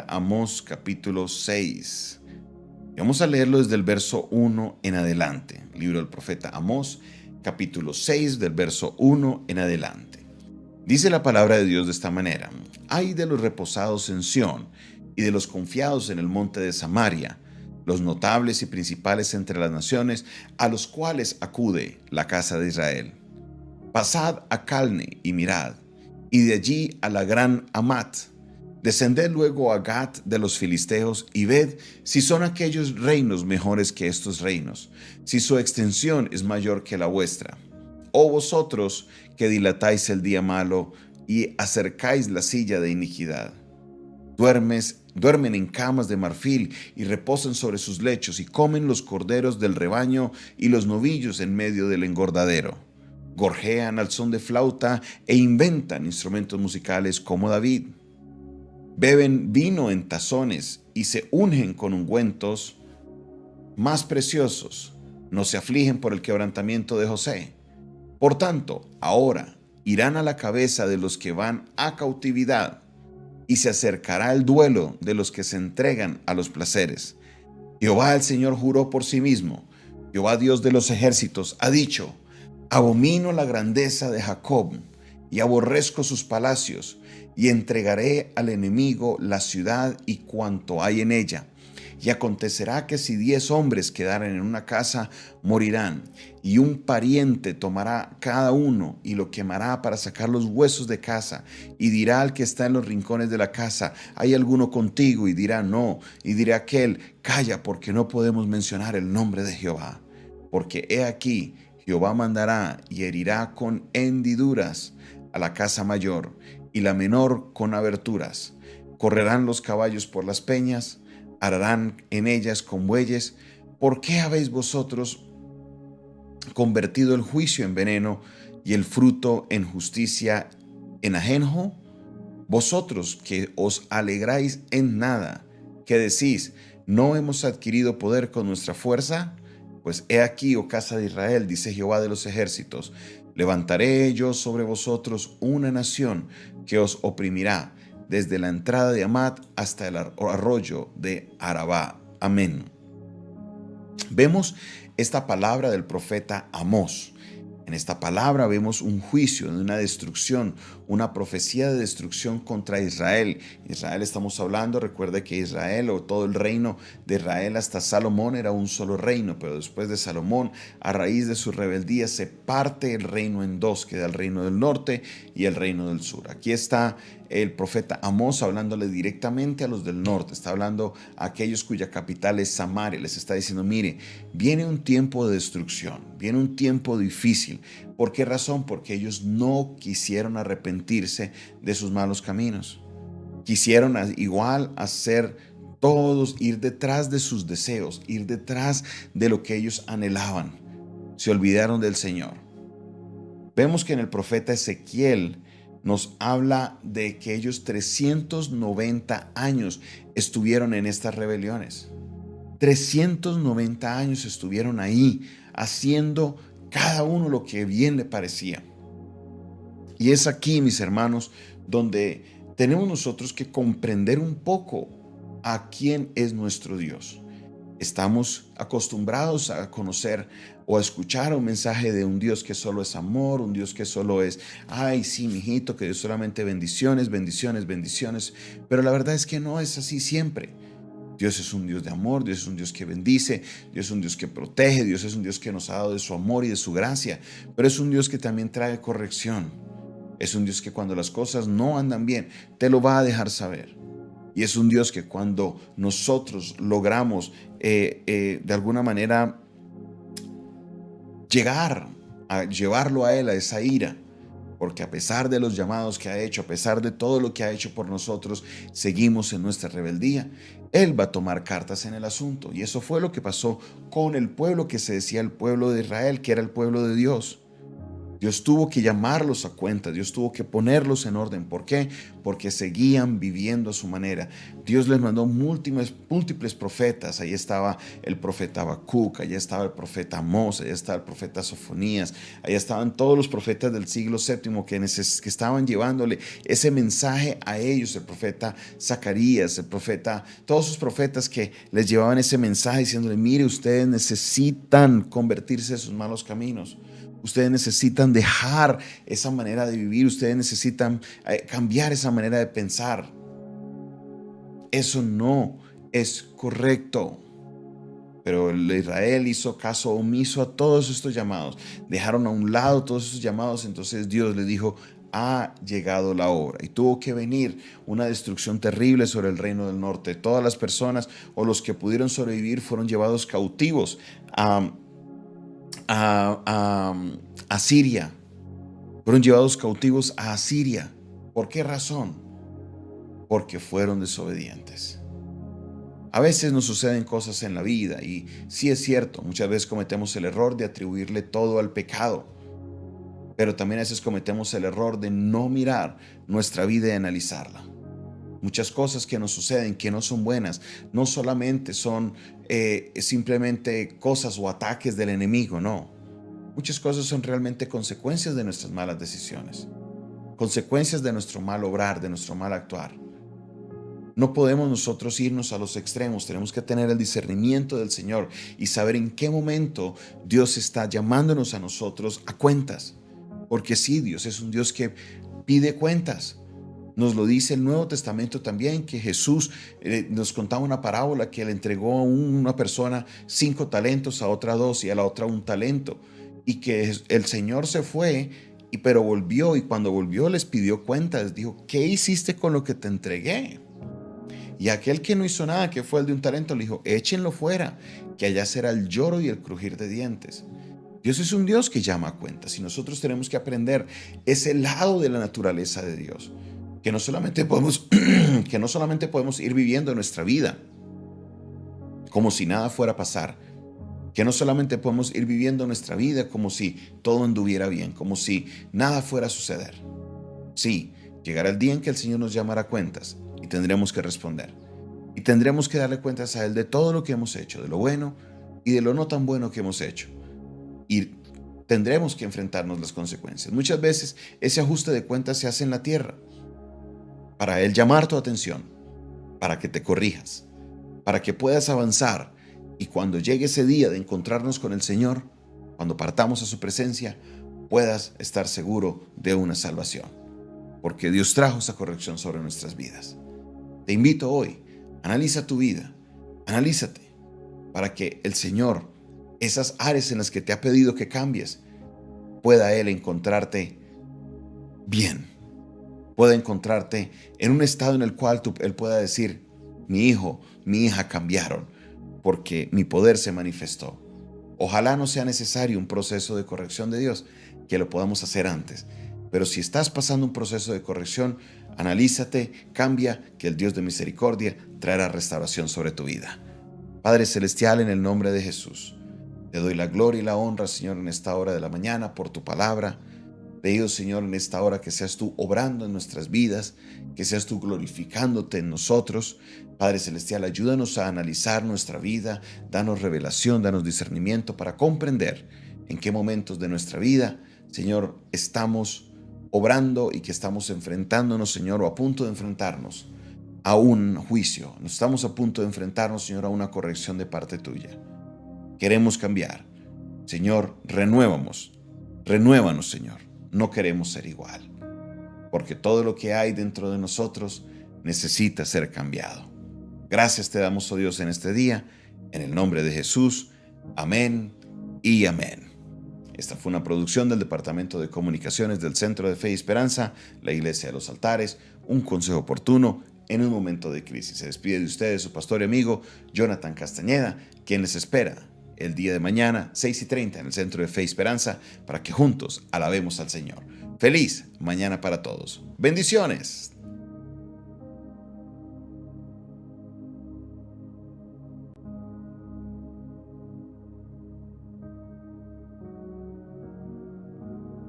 Amós capítulo 6. Y vamos a leerlo desde el verso 1 en adelante. Libro del profeta Amós, capítulo 6, del verso 1 en adelante. Dice la palabra de Dios de esta manera: Ay de los reposados en Sión y de los confiados en el monte de Samaria, los notables y principales entre las naciones, a los cuales acude la casa de Israel. Pasad a Calne y mirad, y de allí a la gran Amat. Descended luego a Gat de los filisteos y ved si son aquellos reinos mejores que estos reinos, si su extensión es mayor que la vuestra. Oh vosotros que dilatáis el día malo y acercáis la silla de iniquidad. Duermen en camas de marfil y reposan sobre sus lechos y comen los corderos del rebaño y los novillos en medio del engordadero. Gorjean al son de flauta e inventan instrumentos musicales como David. Beben vino en tazones y se ungen con ungüentos más preciosos. No se afligen por el quebrantamiento de José. Por tanto, ahora irán a la cabeza de los que van a cautividad y se acercará el duelo de los que se entregan a los placeres. Jehová el Señor juró por sí mismo. Jehová Dios de los ejércitos ha dicho: Abomino la grandeza de Jacob y aborrezco sus palacios, y entregaré al enemigo la ciudad y cuanto hay en ella. Y acontecerá que si 10 hombres quedaren en una casa, morirán, y un pariente tomará cada uno y lo quemará para sacar los huesos de casa, y dirá al que está en los rincones de la casa: ¿hay alguno contigo? Y dirá: no, y dirá aquel: calla, porque no podemos mencionar el nombre de Jehová. Porque he aquí, Jehová mandará y herirá con hendiduras a la casa mayor, y la menor con aberturas. Correrán los caballos por las peñas, ararán en ellas con bueyes. ¿Por qué habéis vosotros convertido el juicio en veneno y el fruto en justicia en ajenjo? Vosotros que os alegráis en nada, que decís: ¿no hemos adquirido poder con nuestra fuerza? Pues he aquí, oh casa de Israel, dice Jehová de los ejércitos: levantaré yo sobre vosotros una nación que os oprimirá, desde la entrada de Amat hasta el arroyo de Arabá. Amén. Vemos esta palabra del profeta Amós. En esta palabra vemos un juicio, una destrucción, una profecía de destrucción contra Israel. Israel, estamos hablando, recuerde que Israel, o todo el reino de Israel hasta Salomón, era un solo reino, pero después de Salomón, a raíz de su rebeldía, se parte el reino en dos, queda el reino del norte y el reino del sur. Aquí está el profeta Amós hablándole directamente a los del norte, está hablando a aquellos cuya capital es Samaria, les está diciendo: mire, viene un tiempo de destrucción, viene un tiempo difícil. ¿Por qué razón? Porque ellos no quisieron arrepentirse de sus malos caminos. Quisieron igual hacer todos, ir detrás de sus deseos, ir detrás de lo que ellos anhelaban. Se olvidaron del Señor. Vemos que en el profeta Ezequiel nos habla de que ellos 390 años estuvieron en estas rebeliones. 390 años estuvieron ahí haciendo cada uno lo que bien le parecía. Y es aquí, mis hermanos, donde tenemos nosotros que comprender un poco a quién es nuestro Dios. Estamos acostumbrados a conocer o a escuchar un mensaje de un Dios que solo es amor, un Dios que solo es: ay, sí, mijito, que Dios solamente bendiciones, bendiciones, bendiciones. Pero la verdad es que no es así siempre. Dios es un Dios de amor, Dios es un Dios que bendice, Dios es un Dios que protege, Dios es un Dios que nos ha dado de su amor y de su gracia, pero es un Dios que también trae corrección. Es un Dios que cuando las cosas no andan bien, te lo va a dejar saber. Y es un Dios que cuando nosotros logramos de alguna manera llegar a llevarlo a Él, a esa ira, porque a pesar de los llamados que ha hecho, a pesar de todo lo que ha hecho por nosotros, seguimos en nuestra rebeldía, Él va a tomar cartas en el asunto. Y eso fue lo que pasó con el pueblo que se decía el pueblo de Israel, que era el pueblo de Dios. Dios tuvo que llamarlos a cuenta, Dios tuvo que ponerlos en orden. ¿Por qué? Porque seguían viviendo a su manera. Dios les mandó múltiples profetas. Ahí estaba el profeta Habacuc, ahí estaba el profeta Amós, ahí estaba el profeta Sofonías, ahí estaban todos los profetas del siglo VII que estaban llevándole ese mensaje a ellos, el profeta Zacarías, todos sus profetas que les llevaban ese mensaje diciéndole: mire, ustedes necesitan convertirse de sus malos caminos. Ustedes necesitan dejar esa manera de vivir. Ustedes necesitan cambiar esa manera de pensar. Eso no es correcto. Pero Israel hizo caso omiso a todos estos llamados. Dejaron a un lado todos estos llamados. Entonces Dios les dijo: ha llegado la hora. Y tuvo que venir una destrucción terrible sobre el reino del norte. Todas las personas o los que pudieron sobrevivir fueron llevados cautivos a Siria. Fueron llevados cautivos a Asiria. ¿Por qué razón? Porque fueron desobedientes. A veces nos suceden cosas en la vida y sí es cierto, muchas veces cometemos el error de atribuirle todo al pecado, pero también a veces cometemos el error de no mirar nuestra vida y analizarla. Muchas cosas que nos suceden que no son buenas, no solamente son simplemente cosas o ataques del enemigo, no. Muchas cosas son realmente consecuencias de nuestras malas decisiones, consecuencias de nuestro mal obrar, de nuestro mal actuar. No podemos nosotros irnos a los extremos, tenemos que tener el discernimiento del Señor y saber en qué momento Dios está llamándonos a nosotros a cuentas. Porque sí, Dios es un Dios que pide cuentas. Nos lo dice el Nuevo Testamento también, que Jesús nos contaba una parábola que le entregó a una persona 5 talentos, a otra 2 y a la otra 1 talento. Y que el Señor se fue, pero volvió, y cuando volvió les pidió cuentas. Dijo: ¿qué hiciste con lo que te entregué? Y aquel que no hizo nada, que fue el de 1 talento, le dijo: échenlo fuera, que allá será el lloro y el crujir de dientes. Dios es un Dios que llama a cuentas y nosotros tenemos que aprender ese lado de la naturaleza de Dios. Que no solamente podemos ir viviendo nuestra vida como si nada fuera a pasar. Que no solamente podemos ir viviendo nuestra vida como si todo anduviera bien, como si nada fuera a suceder. Sí, llegará el día en que el Señor nos llamará a cuentas y tendremos que responder. Y tendremos que darle cuentas a Él de todo lo que hemos hecho, de lo bueno y de lo no tan bueno que hemos hecho. Y tendremos que enfrentarnos las consecuencias. Muchas veces ese ajuste de cuentas se hace en la tierra, para Él llamar tu atención, para que te corrijas, para que puedas avanzar. Y cuando llegue ese día de encontrarnos con el Señor, cuando partamos a su presencia, puedas estar seguro de una salvación. Porque Dios trajo esa corrección sobre nuestras vidas. Te invito hoy, analiza tu vida, analízate, para que el Señor, esas áreas en las que te ha pedido que cambies, pueda Él encontrarte bien. Pueda encontrarte en un estado en el cual Él pueda decir: mi hijo, mi hija cambiaron, porque mi poder se manifestó. Ojalá no sea necesario un proceso de corrección de Dios, que lo podamos hacer antes. Pero si estás pasando un proceso de corrección, analízate, cambia, que el Dios de misericordia traerá restauración sobre tu vida. Padre Celestial, en el nombre de Jesús, te doy la gloria y la honra, Señor, en esta hora de la mañana por tu palabra. Te pido, Señor, en esta hora que seas tú obrando en nuestras vidas, que seas tú glorificándote en nosotros. Padre Celestial, ayúdanos a analizar nuestra vida, danos revelación, danos discernimiento para comprender en qué momentos de nuestra vida, Señor, estamos obrando y que estamos enfrentándonos, Señor, o a punto de enfrentarnos a un juicio. Nos estamos a punto de enfrentarnos, Señor, a una corrección de parte tuya. Queremos cambiar. Señor, renuévanos, Señor. No queremos ser igual, porque todo lo que hay dentro de nosotros necesita ser cambiado. Gracias te damos, oh Dios, en este día, en el nombre de Jesús. Amén y amén. Esta fue una producción del Departamento de Comunicaciones del Centro de Fe y Esperanza, la Iglesia de los Altares, un consejo oportuno en un momento de crisis. Se despide de ustedes su pastor y amigo Jonathan Castañeda, quien les espera el día de mañana, 6:30, en el Centro de Fe y Esperanza, para que juntos alabemos al Señor. Feliz mañana para todos. Bendiciones.